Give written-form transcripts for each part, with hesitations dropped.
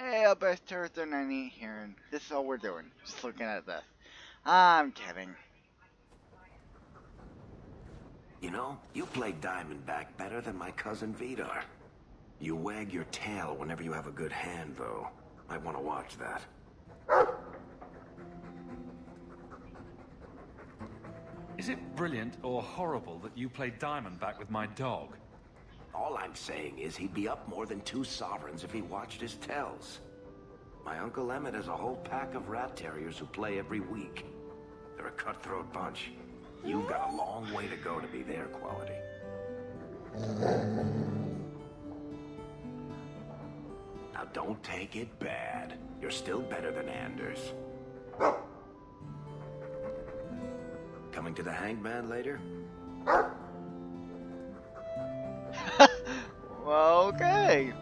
Hey, I bet they're 98 here, and this is all we're doing. Just looking at this. I'm kidding. You know, you play Diamondback better than my cousin Vidar. You wag your tail whenever you have a good hand, though. Might want to watch that. Is it brilliant or horrible that you play Diamondback with my dog? All I'm saying is he'd be up more than 2 sovereigns if he watched his tells. My Uncle Emmett has a whole pack of rat terriers who play every week. They're a cutthroat bunch. You've got a long way to go to be their quality. Now don't take it bad. You're still better than Anders. Coming to the hangman later? Well, okay.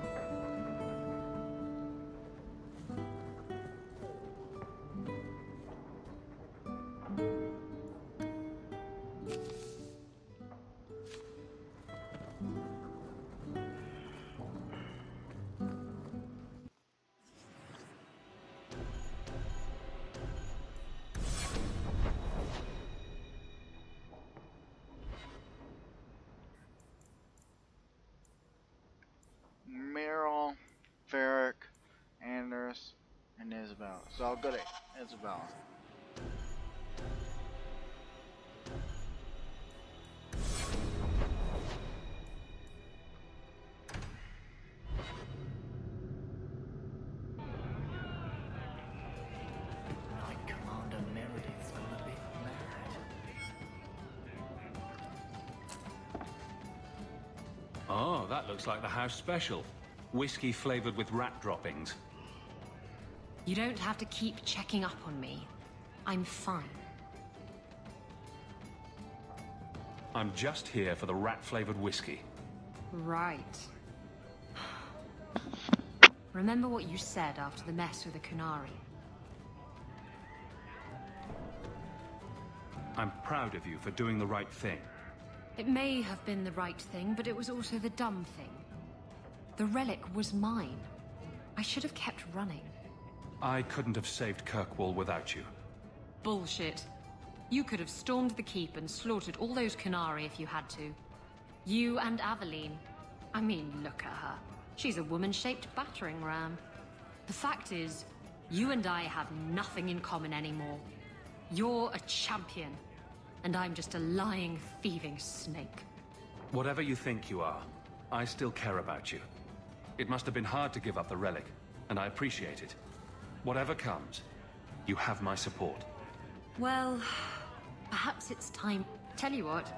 Meryl, Varric, Anders, and Isabel. So I'll go to Isabel. Like Commander Meredith's gone a bit mad. Oh, that looks like the house special. Whiskey flavored with rat droppings. You don't have to keep checking up on me. I'm fine. I'm just here for the rat-flavored whiskey. Right. Remember what you said after the mess with the Qunari. I'm proud of you for doing the right thing. It may have been the right thing, but it was also the dumb thing. The relic was mine. I should have kept running. I couldn't have saved Kirkwall without you. Bullshit. You could have stormed the keep and slaughtered all those Qunari if you had to. You and Aveline. I mean, look at her. She's a woman-shaped battering ram. The fact is, you and I have nothing in common anymore. You're a champion, and I'm just a lying, thieving snake. Whatever you think you are, I still care about you. It must have been hard to give up the relic, and I appreciate it. Whatever comes, you have my support. Well, perhaps it's time. Tell you what.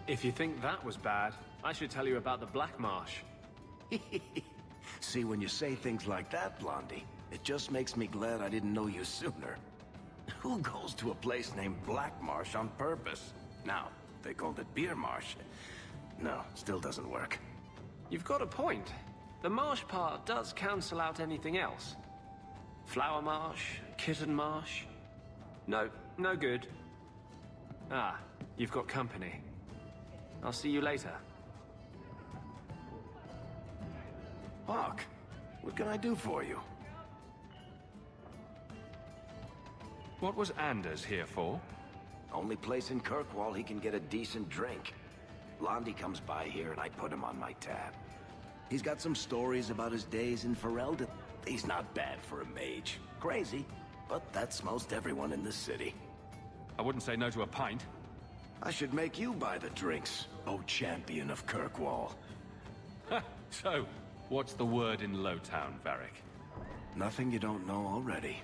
If you think that was bad, I should tell you about the Black Marsh. See, when you say things like that, Blondie, it just makes me glad I didn't know you sooner. Who goes to a place named Black Marsh on purpose? Now, they called it Beer Marsh. No, still doesn't work. You've got a point. The marsh part does cancel out anything else. Flower Marsh, Kitten Marsh. No, no good. Ah, you've got company. I'll see you later. Hawk, what can I do for you? What was Anders here for? Only place in Kirkwall he can get a decent drink. Blondie comes by here and I put him on my tab. He's got some stories about his days in Ferelden. He's not bad for a mage. Crazy, but that's most everyone in this city. I wouldn't say no to a pint. I should make you buy the drinks, oh champion of Kirkwall. So, what's the word in Lowtown, Varric? Nothing you don't know already.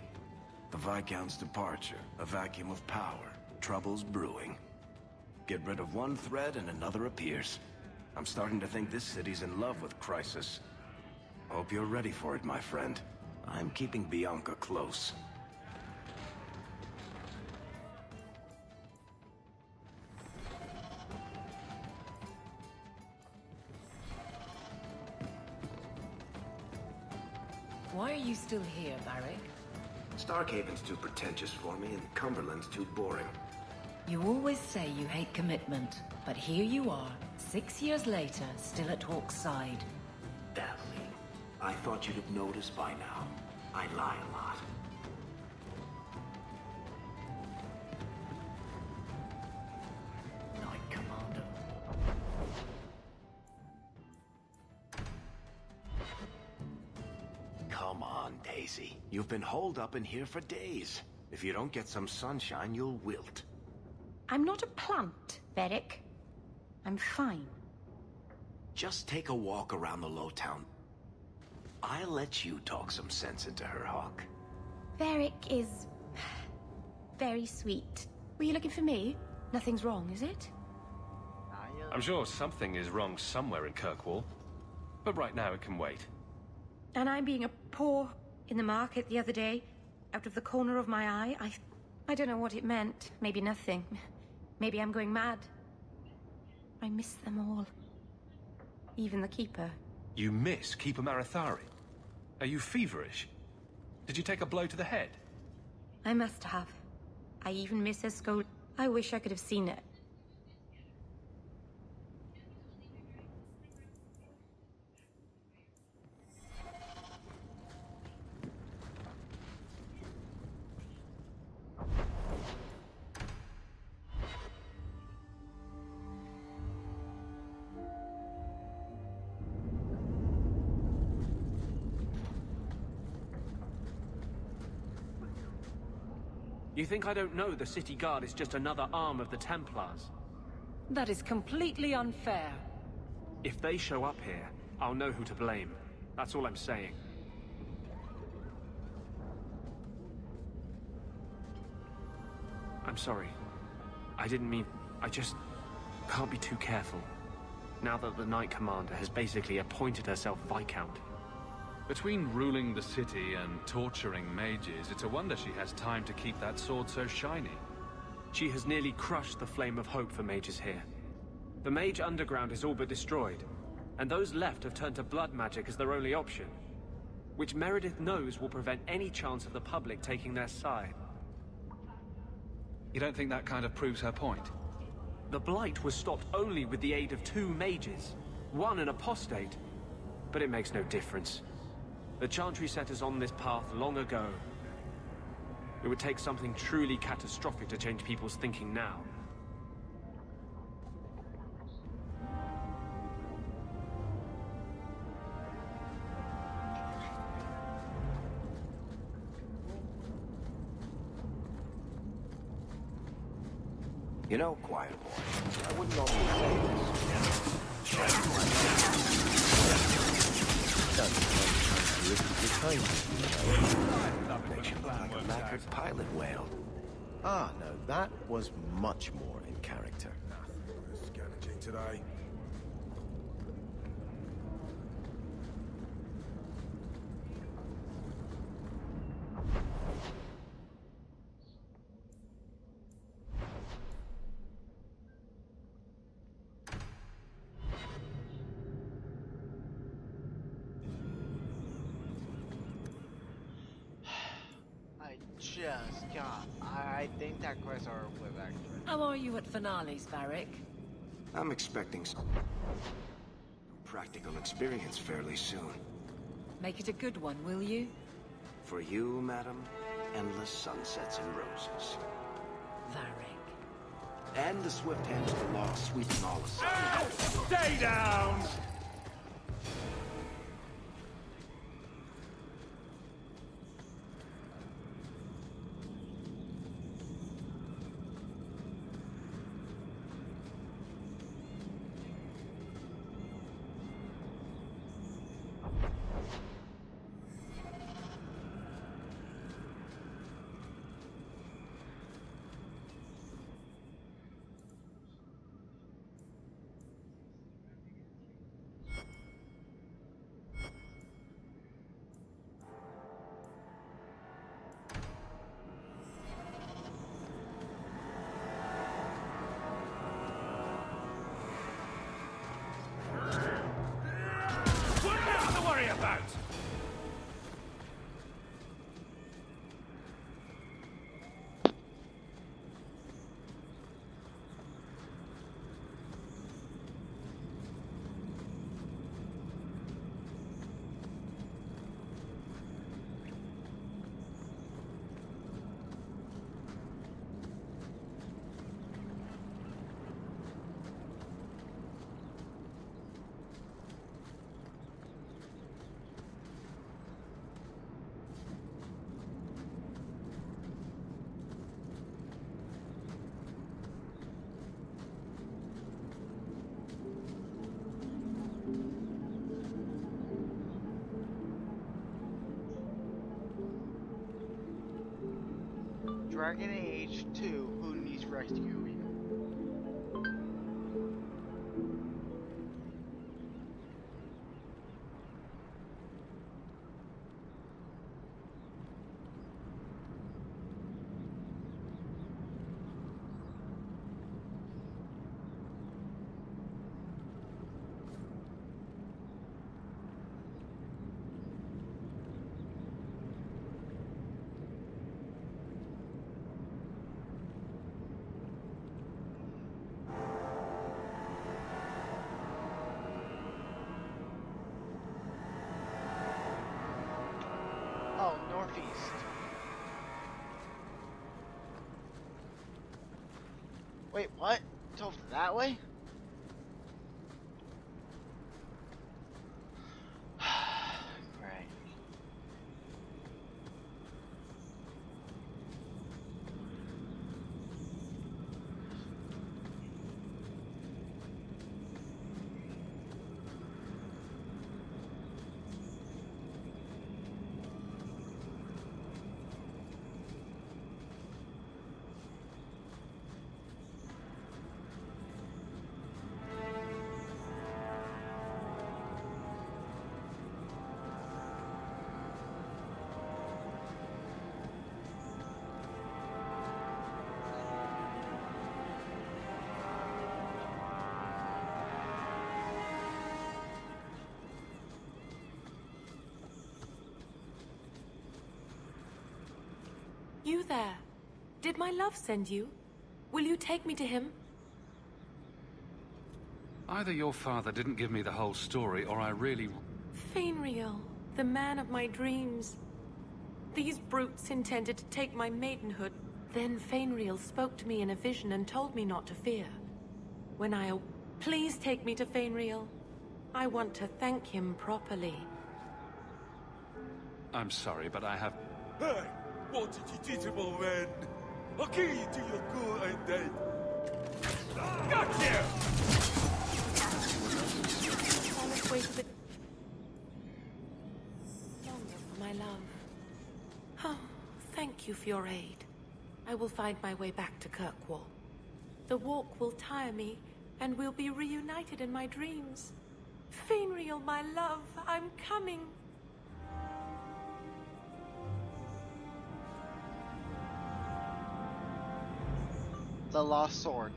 The Viscount's departure, a vacuum of power, troubles brewing. Get rid of one thread and another appears. I'm starting to think this city's in love with Crisis. Hope you're ready for it, my friend. I'm keeping Bianca close. Why are you still here, Barrick? Starkhaven's too pretentious for me, and Cumberland's too boring. You always say you hate commitment, but here you are, 6 years later, still at Hawke's side. Aveline, I thought you'd have noticed by now. I lie a lot. Knight Commander. Come on, Daisy. You've been holed up in here for days. If you don't get some sunshine, you'll wilt. I'm not a plant, Varric. I'm fine. Just take a walk around the Lowtown. I'll let you talk some sense into her, Hawk. Varric is... very sweet. Were you looking for me? Nothing's wrong, is it? I'm sure something is wrong somewhere in Kirkwall. But right now it can wait. And I'm being a paw in the market the other day, out of the corner of my eye. I don't know what it meant. Maybe nothing. Maybe I'm going mad. I miss them all. Even the Keeper. You miss Keeper Marathari? Are you feverish? Did you take a blow to the head? I must have. I even miss her scold. I wish I could have seen it. You think I don't know the City Guard is just another arm of the Templars? That is completely unfair. If they show up here, I'll know who to blame. That's all I'm saying. I'm sorry. I didn't mean... I just... can't be too careful. Now that the Knight Commander has basically appointed herself Viscount. Between ruling the city and torturing mages, it's a wonder she has time to keep that sword so shiny. She has nearly crushed the flame of hope for mages here. The Mage Underground is all but destroyed, and those left have turned to blood magic as their only option, which Meredith knows will prevent any chance of the public taking their side. You don't think that kind of proves her point? The Blight was stopped only with the aid of 2 mages, one an apostate, but it makes no difference. The Chantry set us on this path long ago. It would take something truly catastrophic to change people's thinking now. You know, Quiet Boy, I wouldn't normally say makes you look like a knackered pilot whale. Ah, no, that was much more in character. Scavenging today. Just got. I think that quest are with extra. How are you at finales, Varric? I'm expecting some practical experience fairly soon. Make it a good one, will you? For you, madam, endless sunsets and roses. Varric. And the swift hand of the law sweeping all aside. Stay down! Dragon Age 2, who needs rescuing? Oh, northeast. Wait, what? It's over that way? Right. You there. Did my love send you? Will you take me to him? Either your father didn't give me the whole story, or I really... Fainriel, the man of my dreams. These brutes intended to take my maidenhood. Then Fainriel spoke to me in a vision and told me not to fear. When I... Please take me to Fainriel. I want to thank him properly. I'm sorry, but I have... Hey, what did you do to my man? I'll kill you till you're good and dead. Gotcha! I must wait a bit longer for my love. Oh, thank you for your aid. I will find my way back to Kirkwall. The walk will tire me, and we'll be reunited in my dreams. Fainriel, my love, I'm coming. The Lost Sword.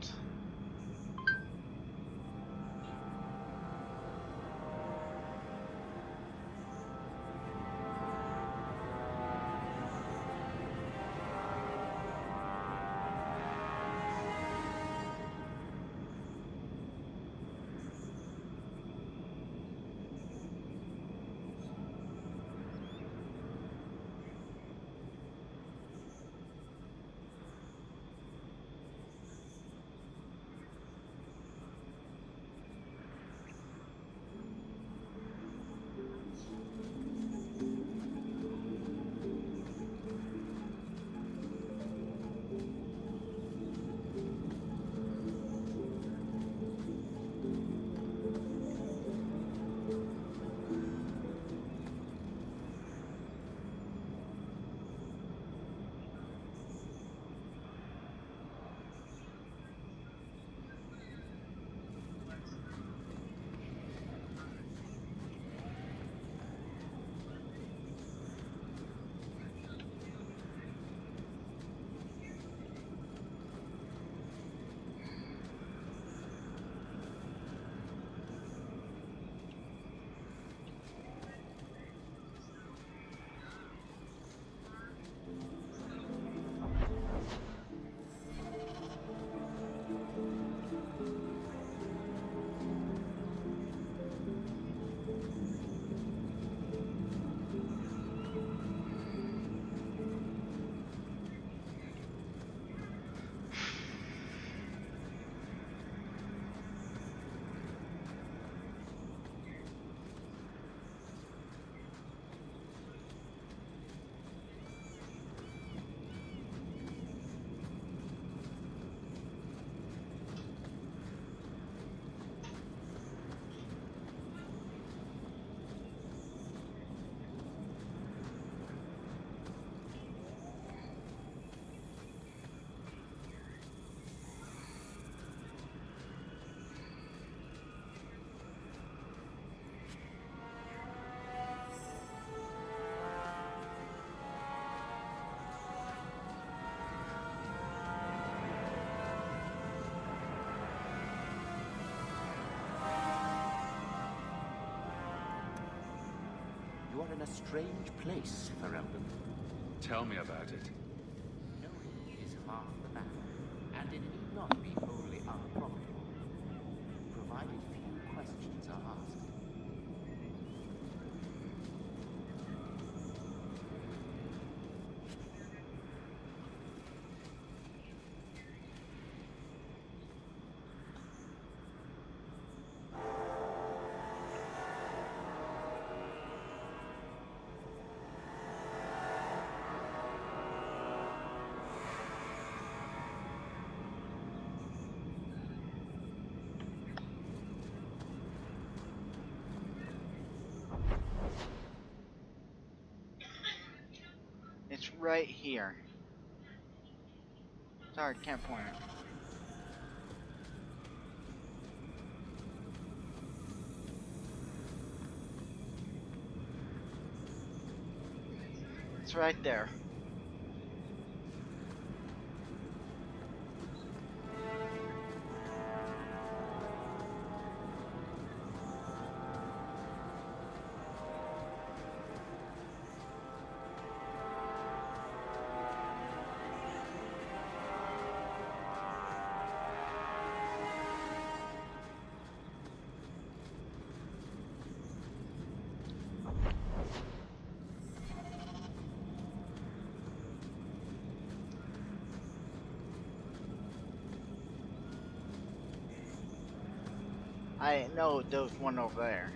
in a strange place, Ferelden. Tell me about it. Knowing is half the battle, and it need not be wholly unprofitable, provided few questions are asked. It's right here. Sorry, can't point it. It's right there. I didn't know there was one over there.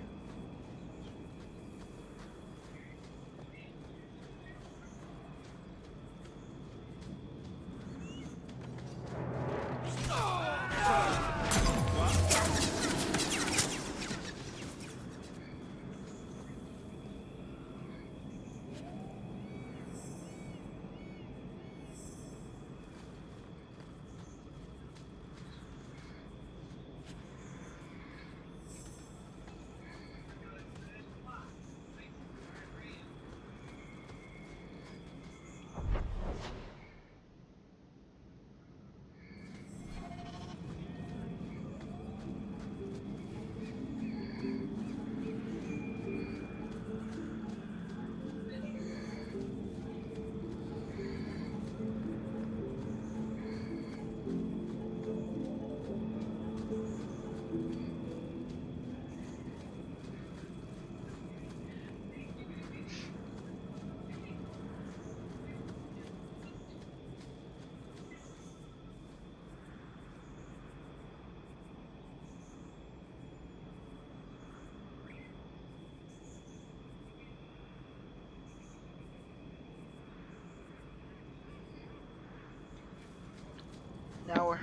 Now we're...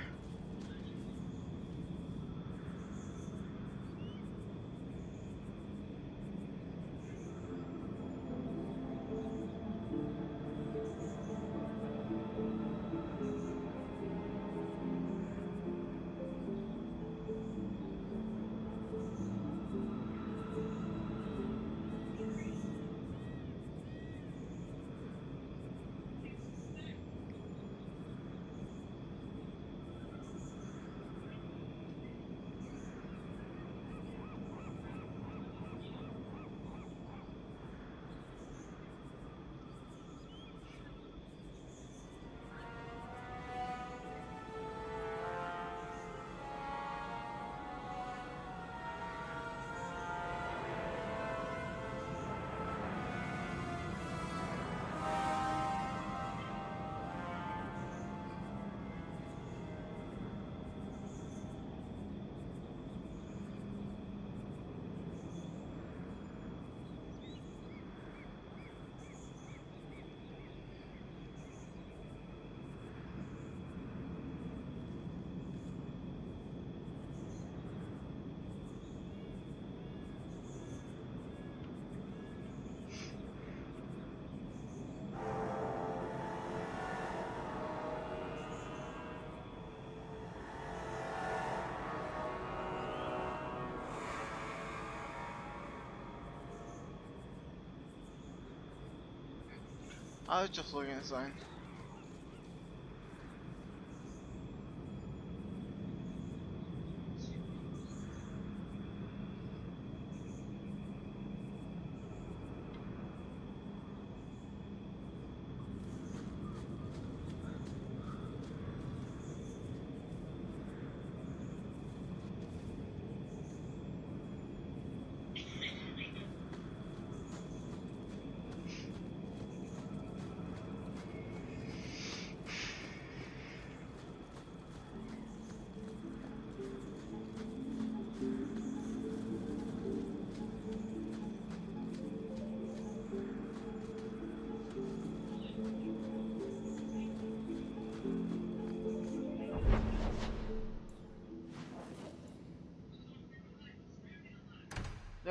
I was just looking at the sign.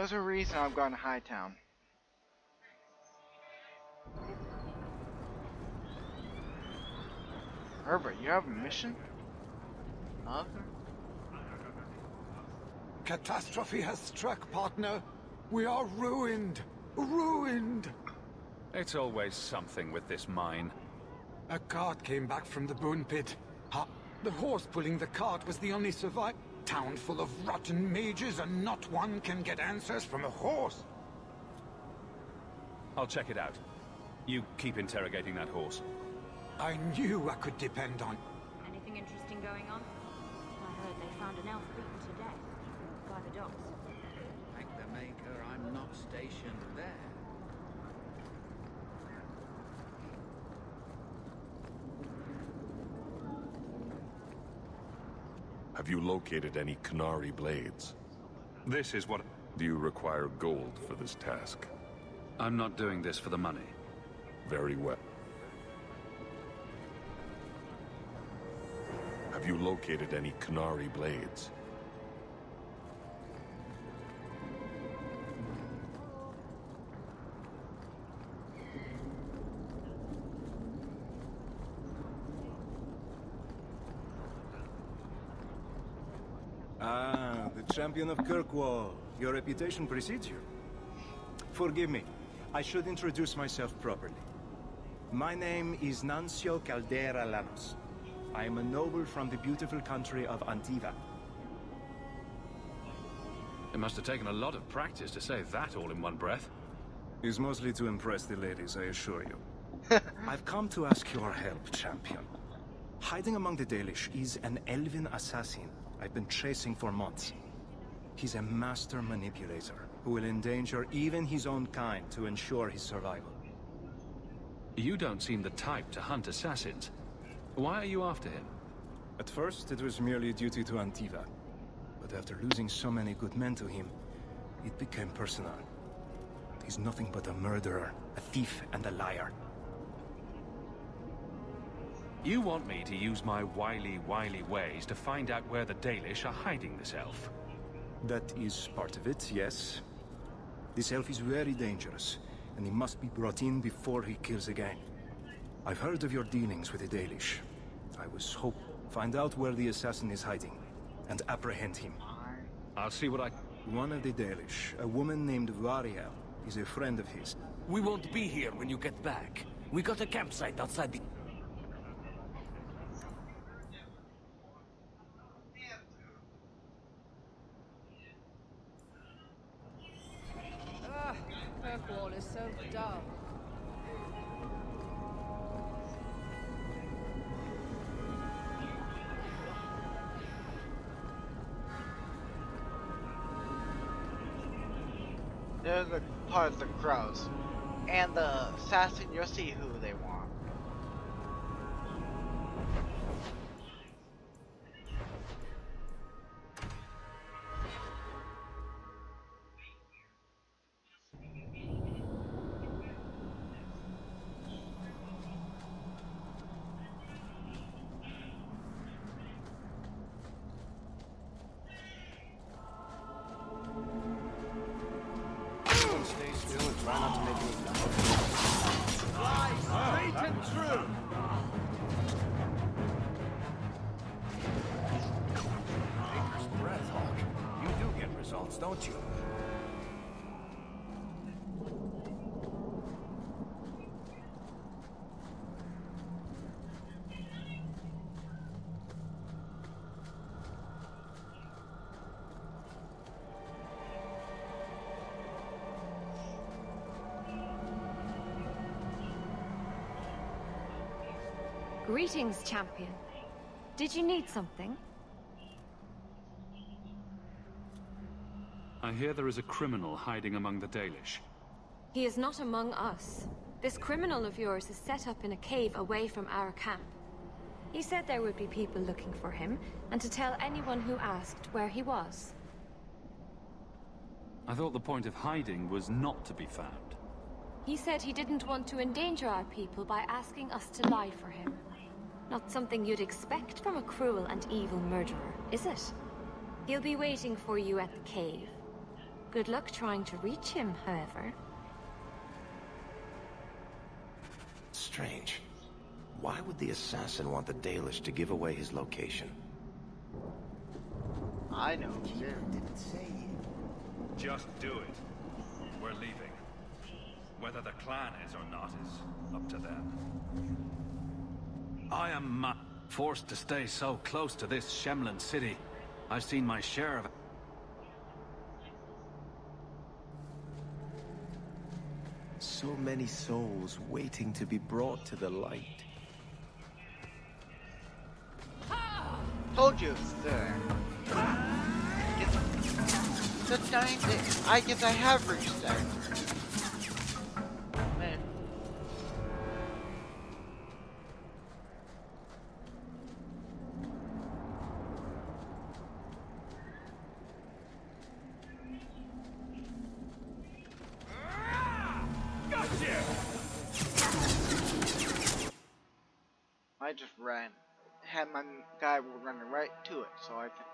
There's a reason I've gone to Hightown. Herbert, you have a mission? Nothing? Catastrophe has struck, partner. We are ruined. Ruined. It's always something with this mine. A cart came back from the Boon Pit. The horse pulling the cart was the only survivor. Town full of rotten mages, and not one can get answers from a horse. I'll check it out. You keep interrogating that horse. I knew I could depend on. Anything interesting going on? I heard they found an elf beaten to death by the dogs. Thank the Maker I'm not stationed there. Have you located any Qunari blades? This is what... Do you require gold for this task? I'm not doing this for the money. Very well. Have you located any Qunari blades? Ah, the champion of Kirkwall. Your reputation precedes you. Forgive me. I should introduce myself properly. My name is Nancio Caldera Lanos. I am a noble from the beautiful country of Antiva. It must have taken a lot of practice to say that all in one breath. It's mostly to impress the ladies, I assure you. I've come to ask your help, champion. Hiding among the Dalish is an elven assassin I've been chasing for months. He's a master manipulator who will endanger even his own kind to ensure his survival. You don't seem the type to hunt assassins. Why are you after him? At first, it was merely duty to Antiva. But after losing so many good men to him, it became personal. He's nothing but a murderer, a thief, and a liar. You want me to use my wily ways to find out where the Dalish are hiding this elf? That is part of it, yes. This elf is very dangerous, and he must be brought in before he kills again. I've heard of your dealings with the Dalish. I was hoping to find out where the assassin is hiding, and apprehend him. I'll see what I... One of the Dalish, a woman named Variel, is a friend of his. We won't be here when you get back. We got a campsite outside the... Kirkwall is so dull. There's the part of the crows. And the assassin, you'll see who they want. Stay still and try not to make any noise. Fly straight and true! Maker's breath, Hawk. You do get results, don't you? Greetings, champion. Did you need something? I hear there is a criminal hiding among the Dalish. He is not among us. This criminal of yours is set up in a cave away from our camp. He said there would be people looking for him, and to tell anyone who asked where he was. I thought the point of hiding was not to be found. He said he didn't want to endanger our people by asking us to lie for him. Not something you'd expect from a cruel and evil murderer, is it? He'll be waiting for you at the cave. Good luck trying to reach him, however. Strange. Why would the assassin want the Dalish to give away his location? I know. Didn't say. Just do it. We're leaving. Whether the clan is or not is up to them. I am forced to stay so close to this Shemlin city. I've seen my share of it. So many souls waiting to be brought to the light. Told you it's there. The 9th, I guess I have reached there. Man. I just ran. Had my guy running right to it, so I could.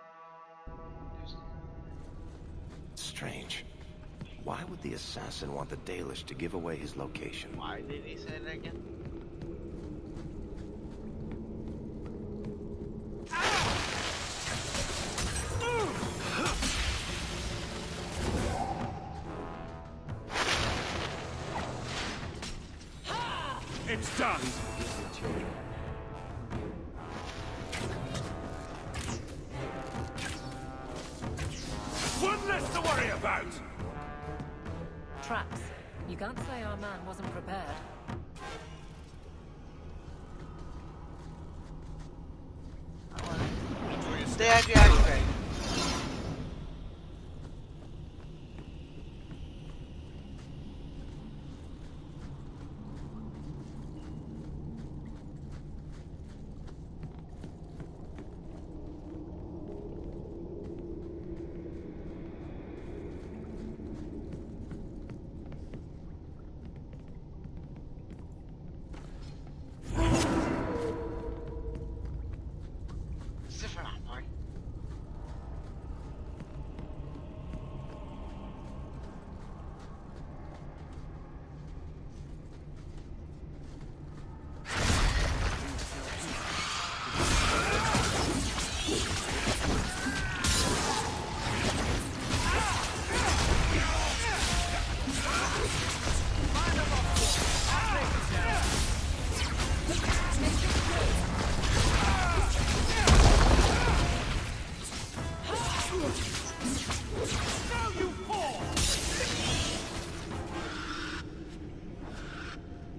Strange. Why would the assassin want the Dalish to give away his location? Why did he say that again? It's done! One less to worry about! Traps. You can't say our man wasn't prepared. Deactivate.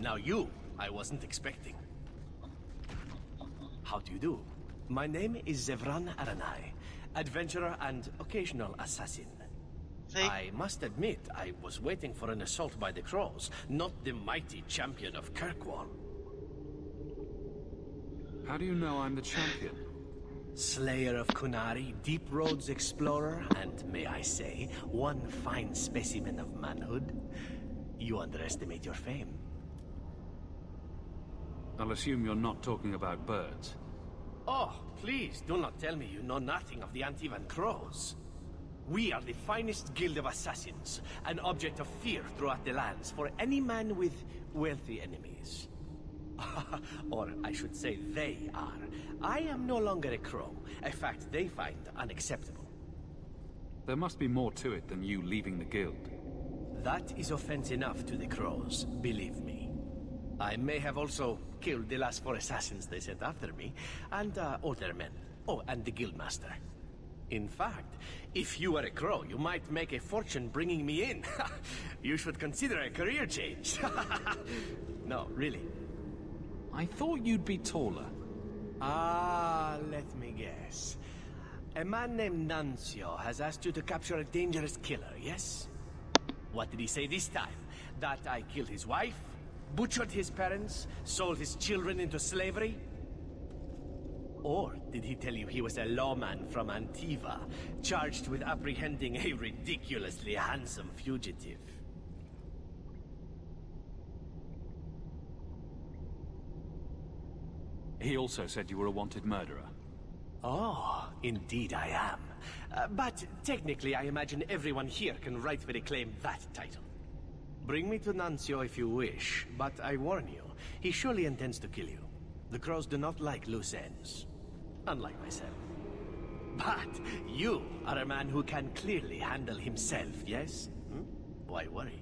Now you, I wasn't expecting. How do you do? My name is Zevran Aranai, adventurer and occasional assassin. See? I must admit, I was waiting for an assault by the Crows, not the mighty champion of Kirkwall. How do you know I'm the champion? Slayer of Kunari, Deep Roads explorer, and may I say, one fine specimen of manhood. You underestimate your fame. I'll assume you're not talking about birds. Oh, please, do not tell me you know nothing of the Antivan Crows. We are the finest guild of assassins, an object of fear throughout the lands for any man with wealthy enemies. Or I should say they are. I am no longer a crow, a fact they find unacceptable. There must be more to it than you leaving the guild. That is offense enough to the Crows, believe me. I may have also killed the last 4 assassins they sent after me, and older men. Oh, and the guildmaster. In fact, if you were a crow, you might make a fortune bringing me in. You should consider a career change. No, really. I thought you'd be taller. Ah, let me guess. A man named Nancio has asked you to capture a dangerous killer, yes? What did he say this time? That I killed his wife? Butchered his parents? Sold his children into slavery? Or did he tell you he was a lawman from Antiva, charged with apprehending a ridiculously handsome fugitive? He also said you were a wanted murderer. Oh, indeed I am. But technically, I imagine everyone here can rightfully claim that title. Bring me to Nuncio if you wish, but I warn you, he surely intends to kill you. The Crows do not like loose ends. Unlike myself. But you are a man who can clearly handle himself, yes? Why worry?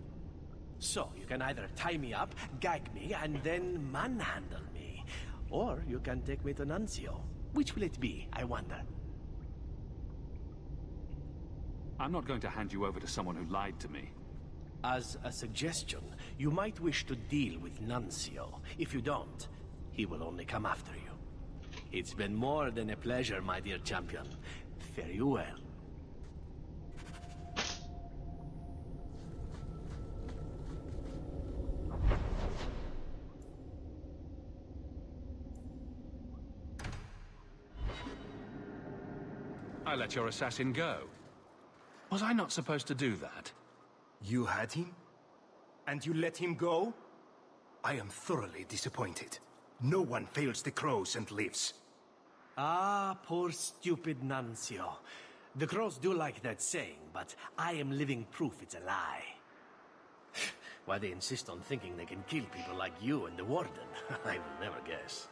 So, you can either tie me up, gag me, and then manhandle me. Or you can take me to Nuncio. Which will it be, I wonder? I'm not going to hand you over to someone who lied to me. As a suggestion, you might wish to deal with Nuncio. If you don't, he will only come after you. It's been more than a pleasure, my dear champion. Fare you well. I let your assassin go. Was I not supposed to do that? You had him? And you let him go? I am thoroughly disappointed. No one fails the Crows and lives. Ah, poor stupid Nuncio. The Crows do like that saying, but I am living proof it's a lie. Why they insist on thinking they can kill people like you and the Warden, I will never guess.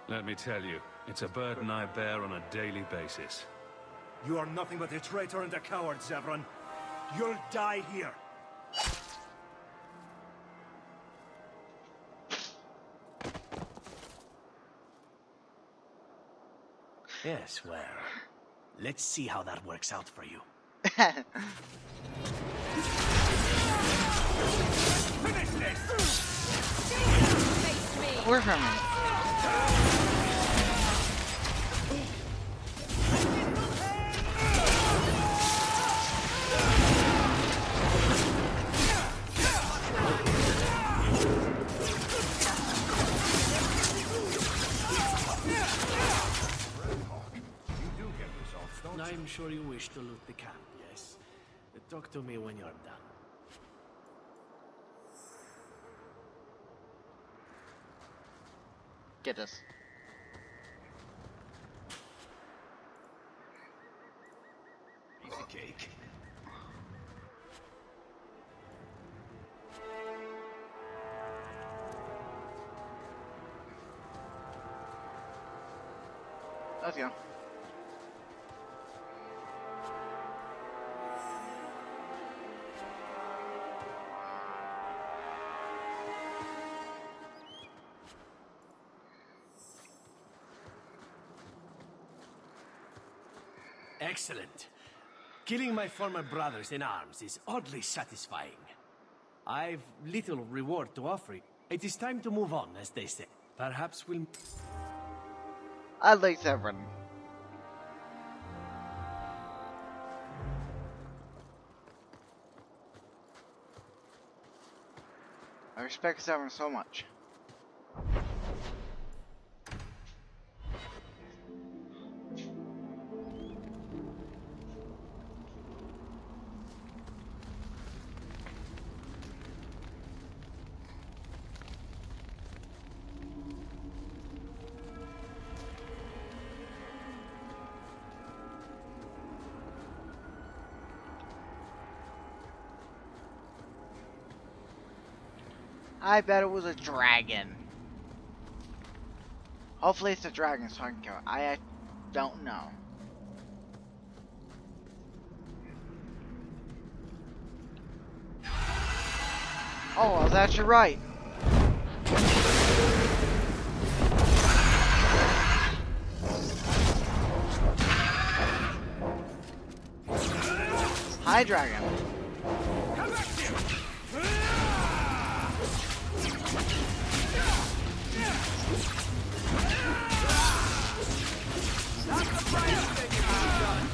Let me tell you, it's a burden I bear on a daily basis. You are nothing but a traitor and a coward, Zevran. You'll die here. Yes, well, let's see how that works out for you. Finish this! Where from me? I'm sure you wish to loot the camp, yes? Talk to me when you're done. Get us. Piece of cake. Let's go. Excellent. Killing my former brothers in arms is oddly satisfying. I've little reward to offer you. It is time to move on, as they say. Perhaps we'll... I like Zevran. I respect Zevran so much. I bet it was a dragon. Hopefully it's a dragon so I can kill it. I don't know. Oh, I was actually right. Hi, dragon. Come back here! That's the price thing you've done.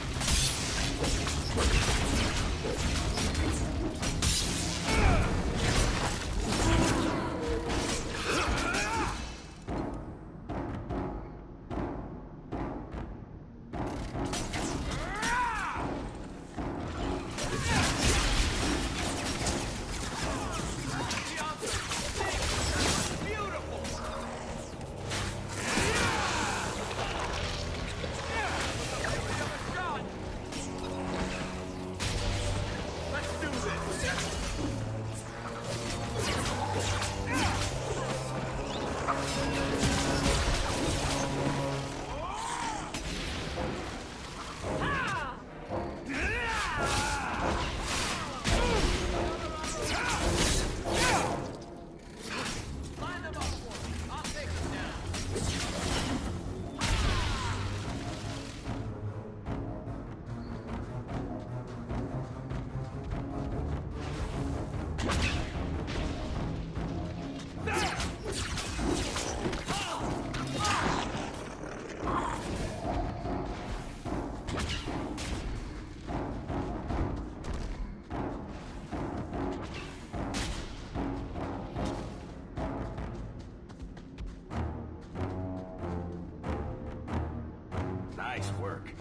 Nice work.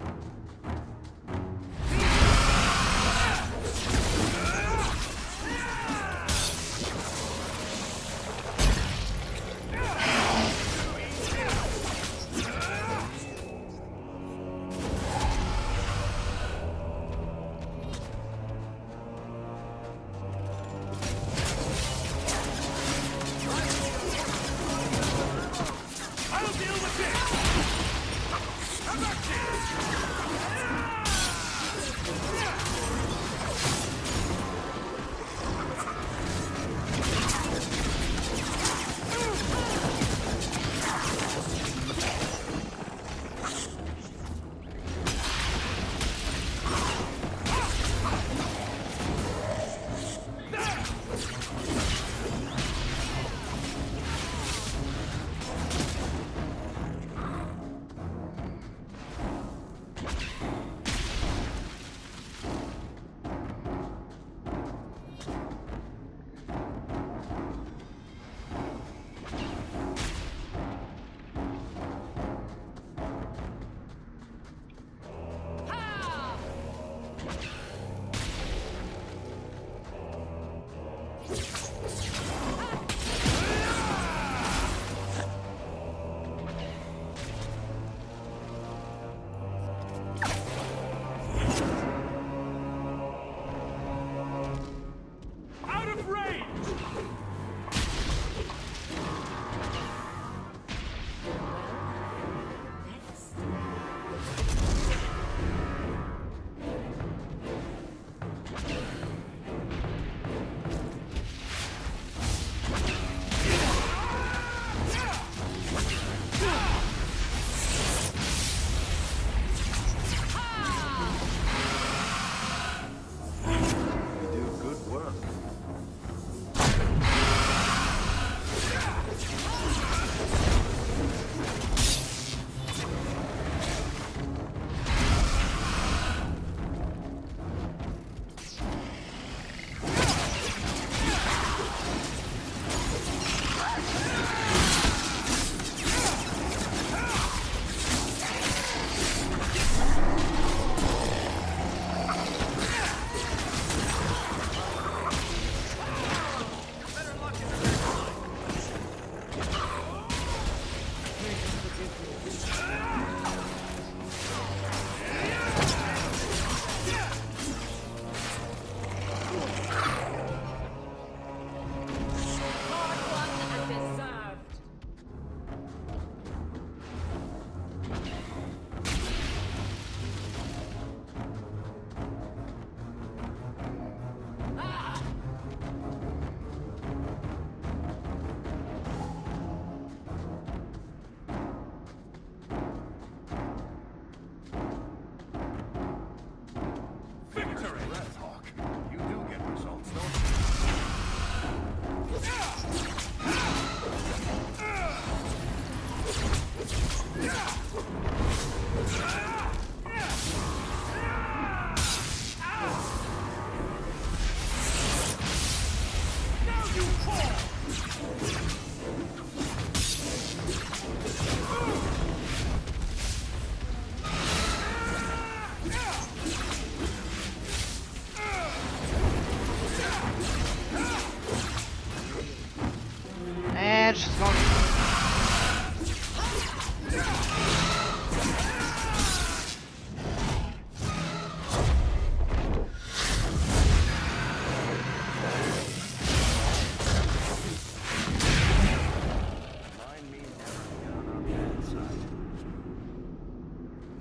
I'll deal with this! How about this?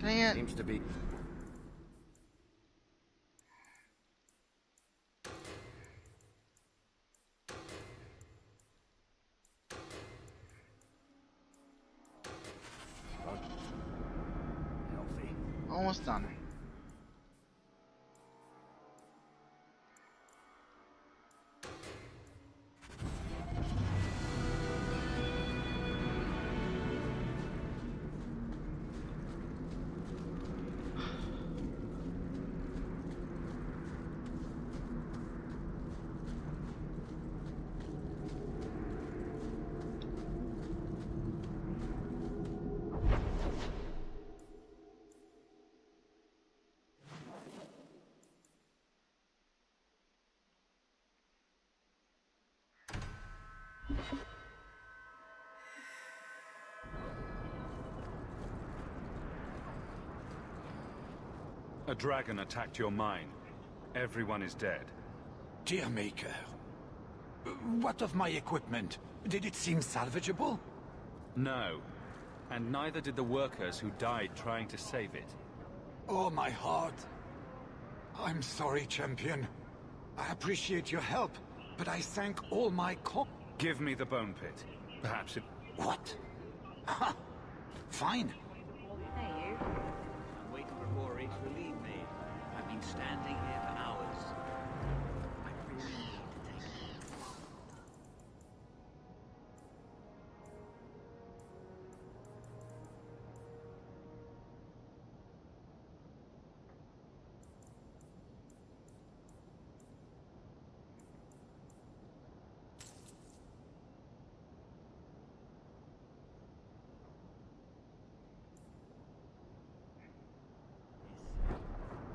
Dang it. Seems to be... Almost done. A dragon attacked your mine. Everyone is dead. Dear Maker. What of my equipment? Did it seem salvageable? No. And neither did the workers who died trying to save it. Oh, my heart. I'm sorry, Champion. I appreciate your help, but I sank all my Give me the bone pit. Perhaps it... What? Ha! Fine. Hey, you. I'm waiting for Rory to relieve me. I've been standing here for hours. I really need to take it.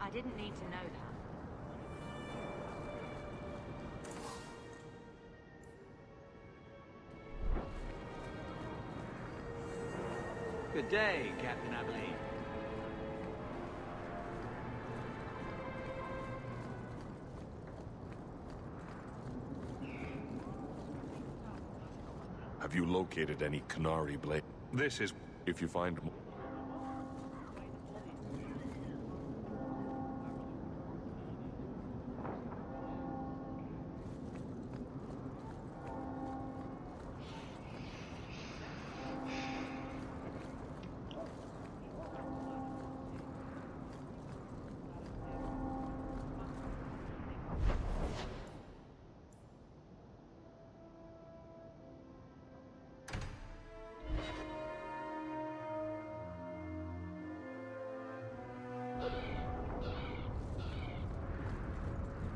I didn't need to know that. Good day, Captain Aveline. Have you located any Qunari blade? This is... If you find...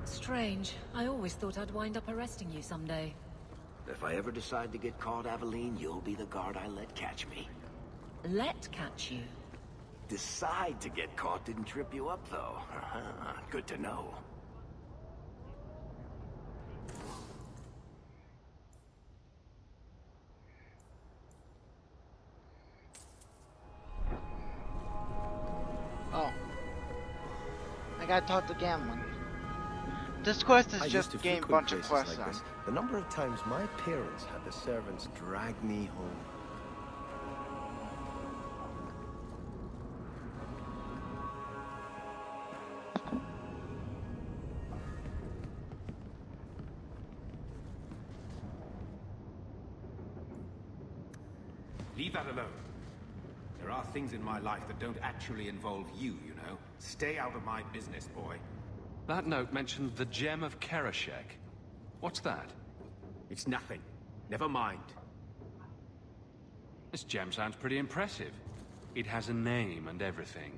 Strange. I always thought I'd wind up arresting you someday. If I ever decide to get caught, Aveline, you'll be the guard I let catch me. Let catch you? Decide to get caught didn't trip you up, though. Good to know. Oh. I gotta talk to Gamlen. This quest is just a game bunch of quests like on. this. The number of times my parents had the servants drag me home. Leave that alone. There are things in my life that don't actually involve you, you know. Stay out of my business, boy. That note mentioned the Gem of Kereshek. What's that? It's nothing. Never mind. This gem sounds pretty impressive. It has a name and everything.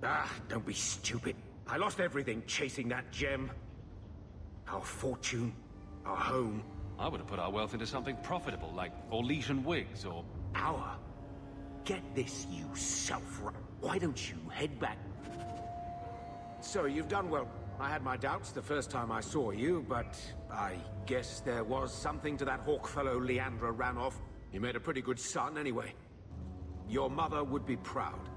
Ah, don't be stupid. I lost everything chasing that gem. Our fortune, our home. I would have put our wealth into something profitable, like Orlesian wigs, or... Our? Get this, you self-right. Why don't you head back? So, you've done well. I had my doubts the first time I saw you, but I guess there was something to that hawk fellow Leandra ran off. You made a pretty good son, anyway. Your mother would be proud.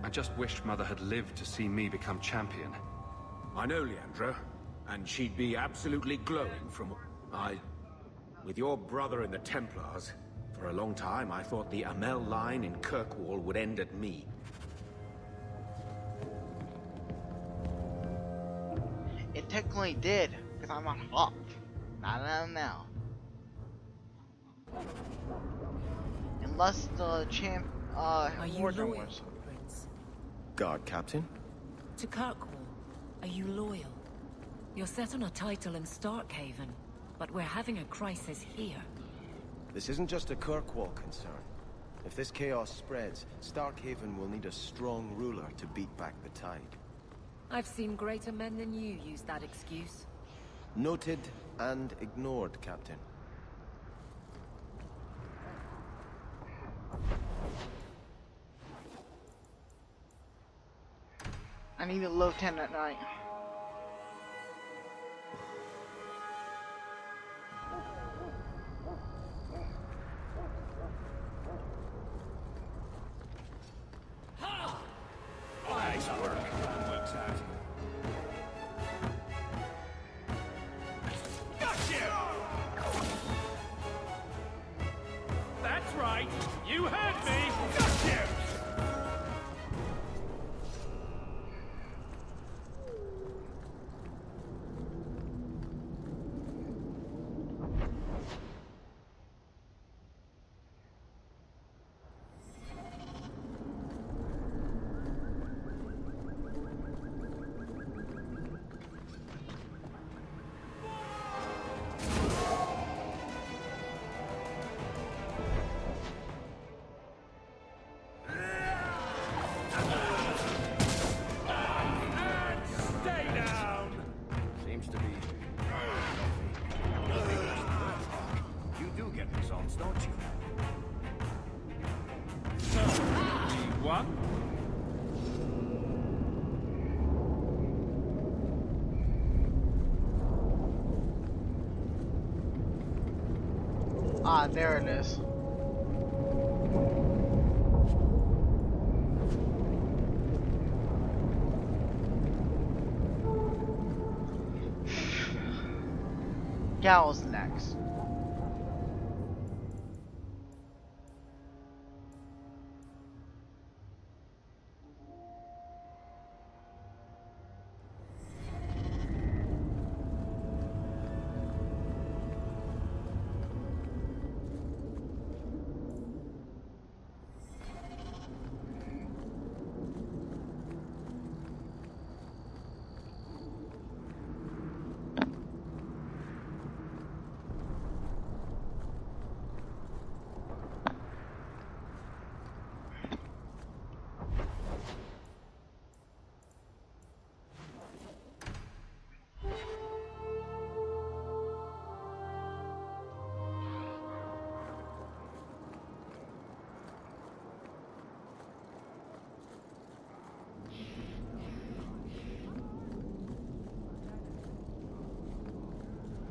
I just wished Mother had lived to see me become champion. I know Leandra, and she'd be absolutely glowing from... With your brother in the Templars, For a long time, I thought the Amel line in Kirkwall would end at me. It technically did, because I'm on Hawk, not an Amel. Unless the Warden was. Prince? Guard Captain? To Kirkwall, are you loyal? You're set on a title in Starkhaven, but we're having a crisis here. This isn't just a Kirkwall concern. If this chaos spreads, Starkhaven will need a strong ruler to beat back the tide. I've seen greater men than you use that excuse. Noted and ignored, Captain. I need a lieutenant at night. Nice work. Works out. Gotcha! That's right. You heard me. Gotcha! Ah, there it is. Gal's next.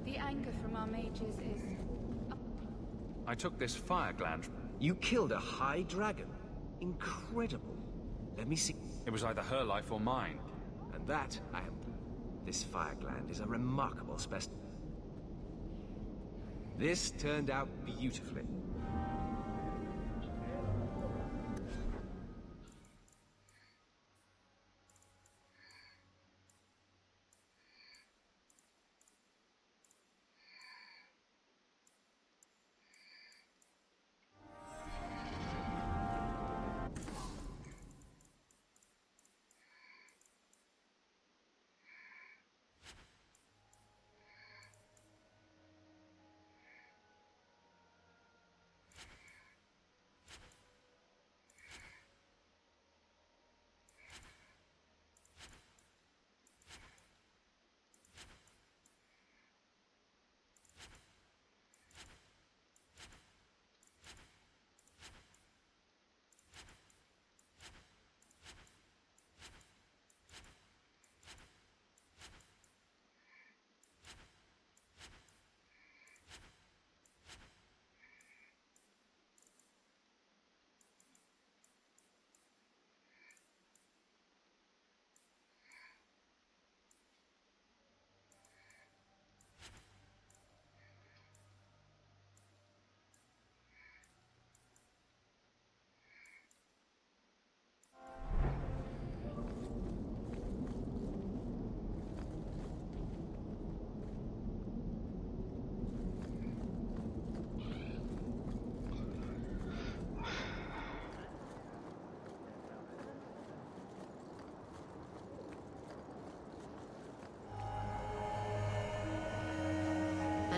The anger from our mages is... I took this fire gland. You killed a high dragon? Incredible. Let me see. It was either her life or mine. And that, I am... This fire gland is a remarkable specimen. This turned out beautifully.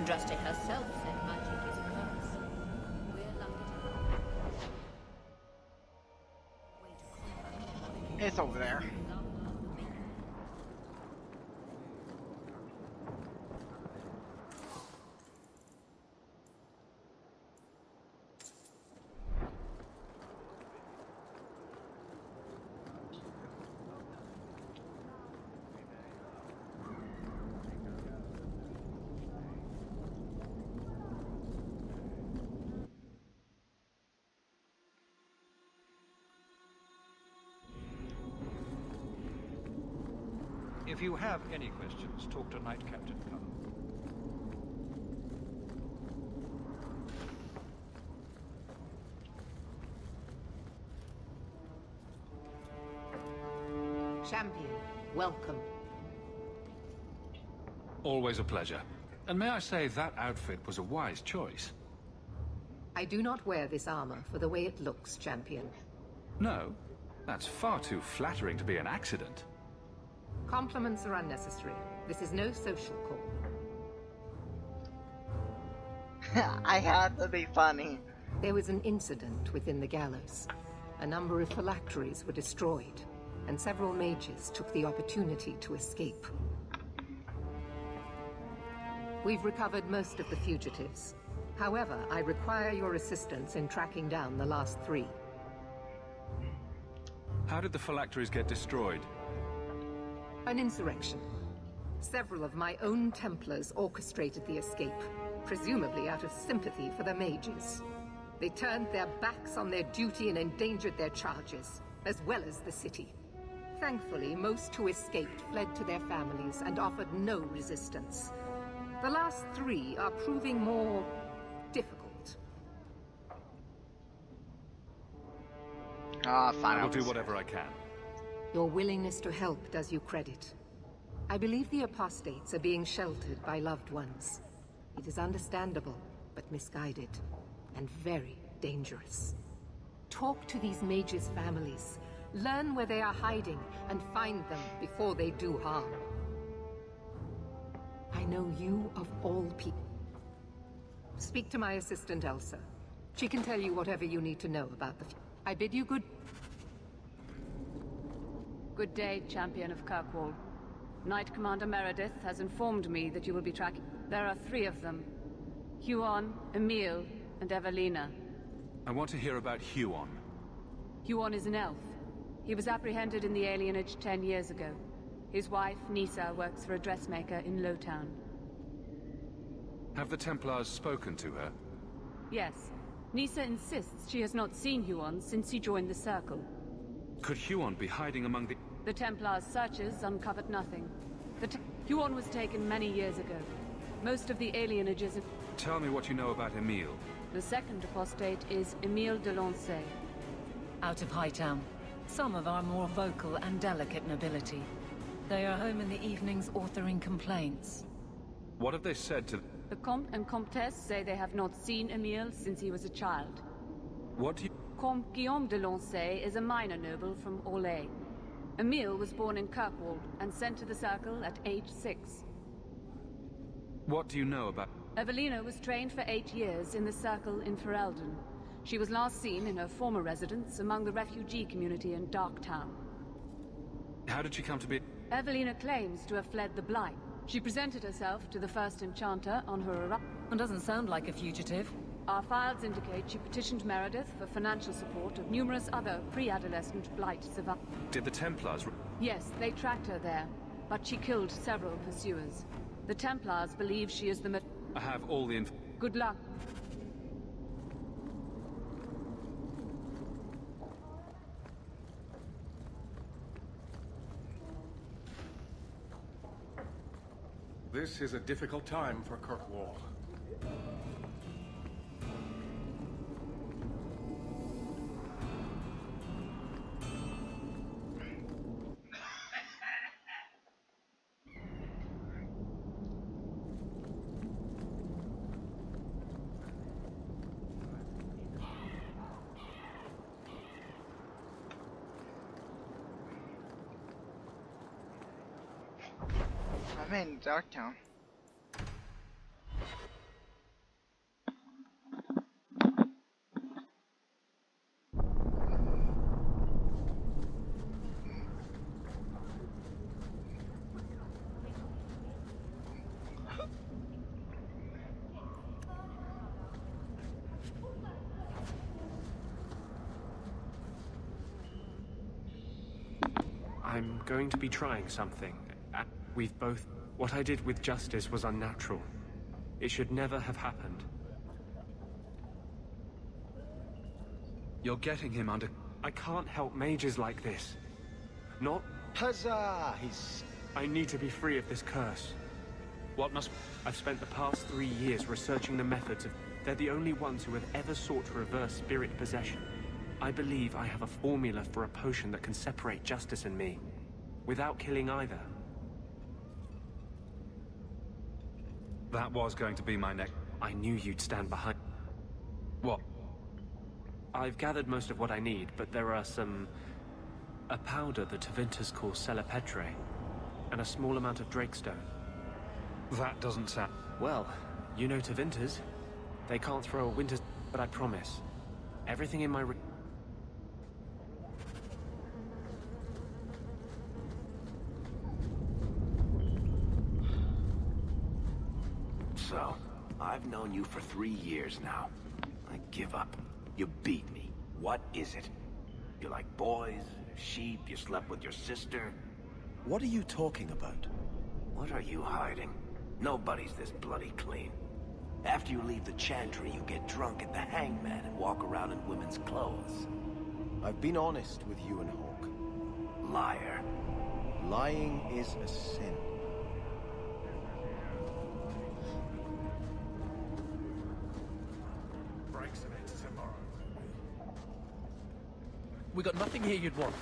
Andraste herself said magic is cursed. We're lucky to have. It's over there. If you have any questions, talk to Knight Captain Carr. Champion, welcome. Always a pleasure. And may I say, that outfit was a wise choice. I do not wear this armor for the way it looks, Champion. No, that's far too flattering to be an accident. Compliments are unnecessary. This is no social call. I had to be funny. There was an incident within the gallows. A number of phylacteries were destroyed, and several mages took the opportunity to escape. We've recovered most of the fugitives. However, I require your assistance in tracking down the last 3. How did the phylacteries get destroyed? An insurrection. Several of my own Templars orchestrated the escape, presumably out of sympathy for the mages. They turned their backs on their duty and endangered their charges, as well as the city. Thankfully, most who escaped fled to their families and offered no resistance. The last 3 are proving more difficult. Fine. I will do whatever I can. Your willingness to help does you credit. I believe the apostates are being sheltered by loved ones. It is understandable, but misguided, and very dangerous. Talk to these mages' families. Learn where they are hiding, and find them before they do harm. I know you of all people. Speak to my assistant, Elsa. She can tell you whatever you need to know about the future. I bid you good... Good day, Champion of Kirkwall. Knight Commander Meredith has informed me that you will be tracking... There are 3 of them. Huon, Emil, and Evelina. I want to hear about Huon. Huon is an elf. He was apprehended in the alienage 10 years ago. His wife, Nisa, works for a dressmaker in Lowtown. Have the Templars spoken to her? Yes. Nisa insists she has not seen Huon since he joined the Circle. Could Huon be hiding among the... The Templars' searches uncovered nothing. Huon was taken many years ago. Most of the alienages... Tell me what you know about Emil. The second apostate is Emil de Lancey. Out of Hightown. Some of our more vocal and delicate nobility. They are home in the evenings authoring complaints. What have they said to... The Comte and Comtesse say they have not seen Emil since he was a child. What do you... Comte Guillaume de Lancey is a minor noble from Orlais. Emil was born in Kirkwall and sent to the Circle at age 6. What do you know about... Evelina was trained for 8 years in the Circle in Ferelden. She was last seen in her former residence among the refugee community in Darktown. How did she come to be... Evelina claims to have fled the Blight. She presented herself to the first enchanter on her arrival. Doesn't sound like a fugitive. Our files indicate she petitioned Meredith for financial support of numerous other pre-adolescent Blight survivors. Did the Templars... Yes, they tracked her there, but she killed several pursuers. The Templars believe she is the... I have all the Good luck. This is a difficult time for Kirkwall. I'm in Darktown. I'm going to be trying something. We've both... What I did with Justice was unnatural. It should never have happened. You're getting him under... I can't help mages like this. Not... Huzzah! He's... I need to be free of this curse. What must... I've spent the past 3 years researching the methods of... They're the only ones who have ever sought to reverse spirit possession. I believe I have a formula for a potion that can separate Justice and me, without killing either. That was going to be my next... I knew you'd stand behind... What? I've gathered most of what I need, but there are some... A powder the Tevinter call Salapetre, and a small amount of Drakestone. That doesn't sound... Well, you know Tevinters. They can't throw a winter... But I promise, everything in my... So, I've known you for 3 years now. I give up. You beat me. What is it? You like boys, sheep, you slept with your sister? What are you talking about? What are you hiding? Nobody's this bloody clean. After you leave the Chantry, you get drunk at the Hangman and walk around in women's clothes. I've been honest with you and Hawke. Liar. Lying is a sin. We got nothing here you'd want.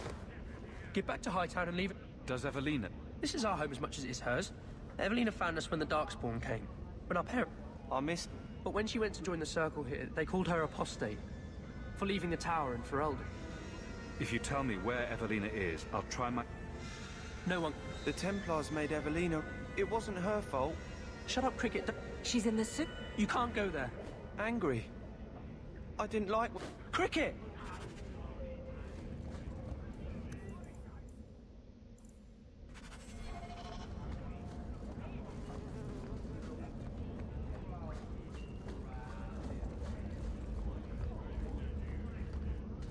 Get back to Hightown and leave it. Does Evelina? This is our home as much as it is hers. Evelina found us when the Darkspawn came. When our parents... I missed... But when she went to join the Circle here, they called her apostate. For leaving the tower in Ferelden. If you tell me where Evelina is, I'll try my... No one... The Templars made Evelina... It wasn't her fault. Shut up, Cricket. She's in the suit. You can't go there. Angry. I didn't like... Cricket!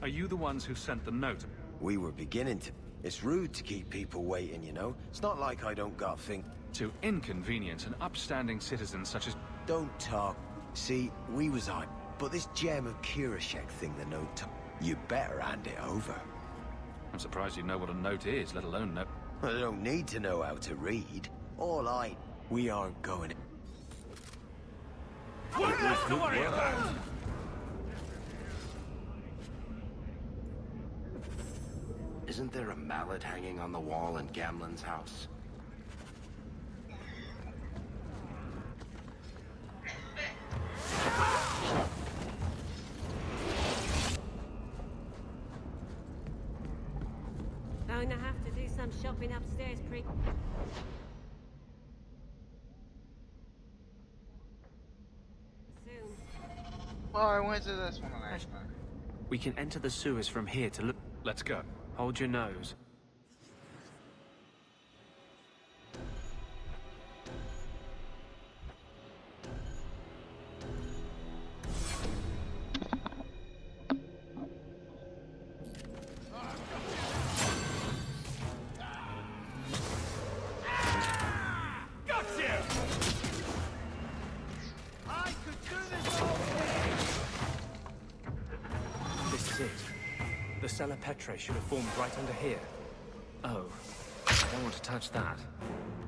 Are you the ones who sent the note? We were beginning to... It's rude to keep people waiting, you know? It's not like I don't got a thing... To inconvenience an upstanding citizen such as... Don't talk. See, we was on... But this gem of Kirashek thing the note... You better hand it over. I'm surprised you know what a note is, let alone know... I don't need to know how to read. All I... We aren't going... What else to worry about? Isn't there a mallet hanging on the wall in Gamlen's house? Going to have to do some shopping upstairs, soon. Well, I went to this one last time. We can enter the sewers from here to look... Let's go. Hold your nose. This is it. The Salapetre should have formed right under here. Oh, I don't want to touch that.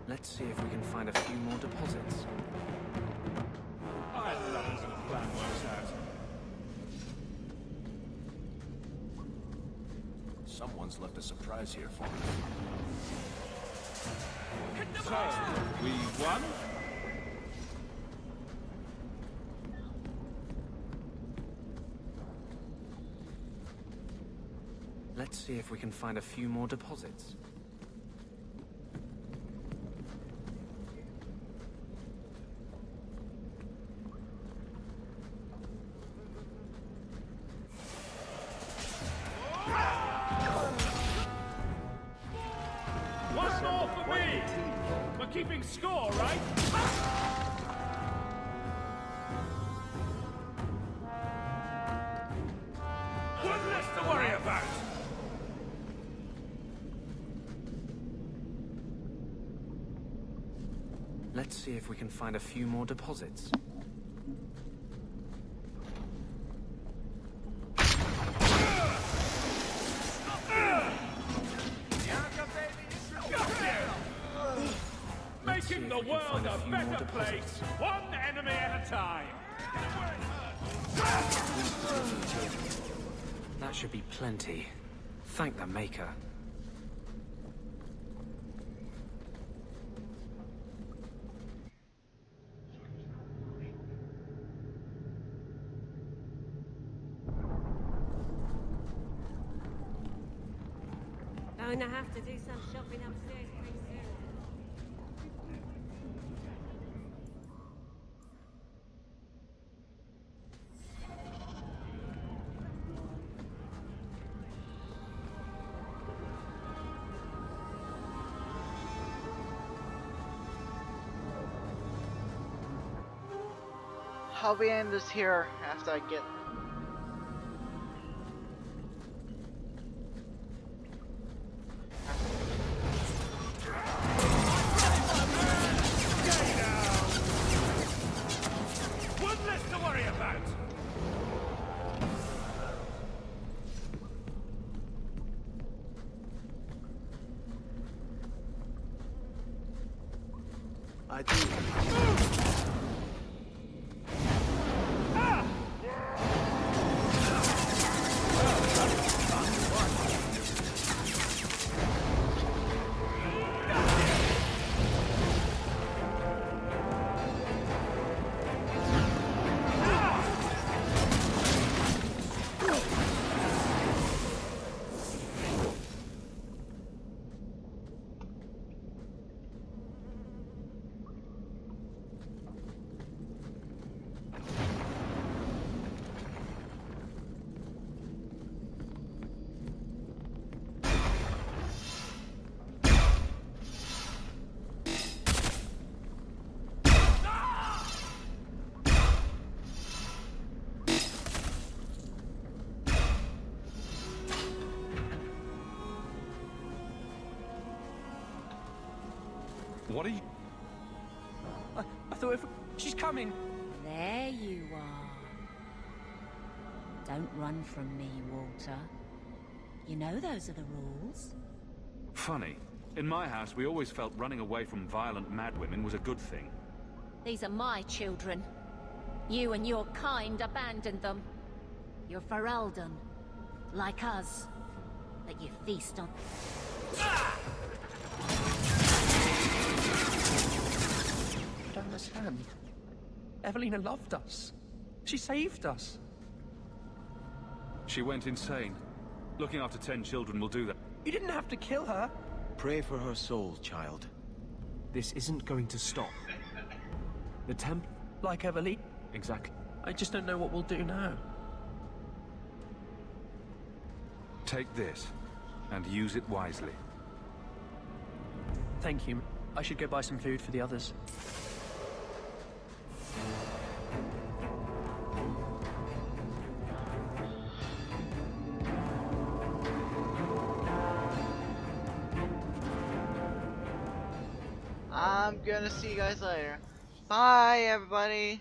Let's see if we can find a few more deposits. I love it when a plan works out. Someone's left a surprise here for us. So, we won? Let's see if we can find a few more deposits. One more for me! We're keeping score, right? One less to worry about! Let's see if we can find a few more deposits. Making the world a better place, one enemy at a time. That should be plenty. Thank the Maker. Going to have to do some shopping upstairs pretty soon. I'll be end this here after I get. One less to worry about. I do. What are you... I thought if... She's coming! There you are. Don't run from me, Walter. You know those are the rules. Funny. In my house, we always felt running away from violent madwomen was a good thing. These are my children. You and your kind abandoned them. You're Ferelden, like us, but you feast on... I don't understand. Evelina loved us. She saved us. She went insane. Looking after 10 children will do that. You didn't have to kill her. Pray for her soul, child. This isn't going to stop. The temp... Like Evelina? Exactly. I just don't know what we'll do now. Take this, and use it wisely. Thank you. I should go buy some food for the others. I'm gonna see you guys later. Bye, everybody.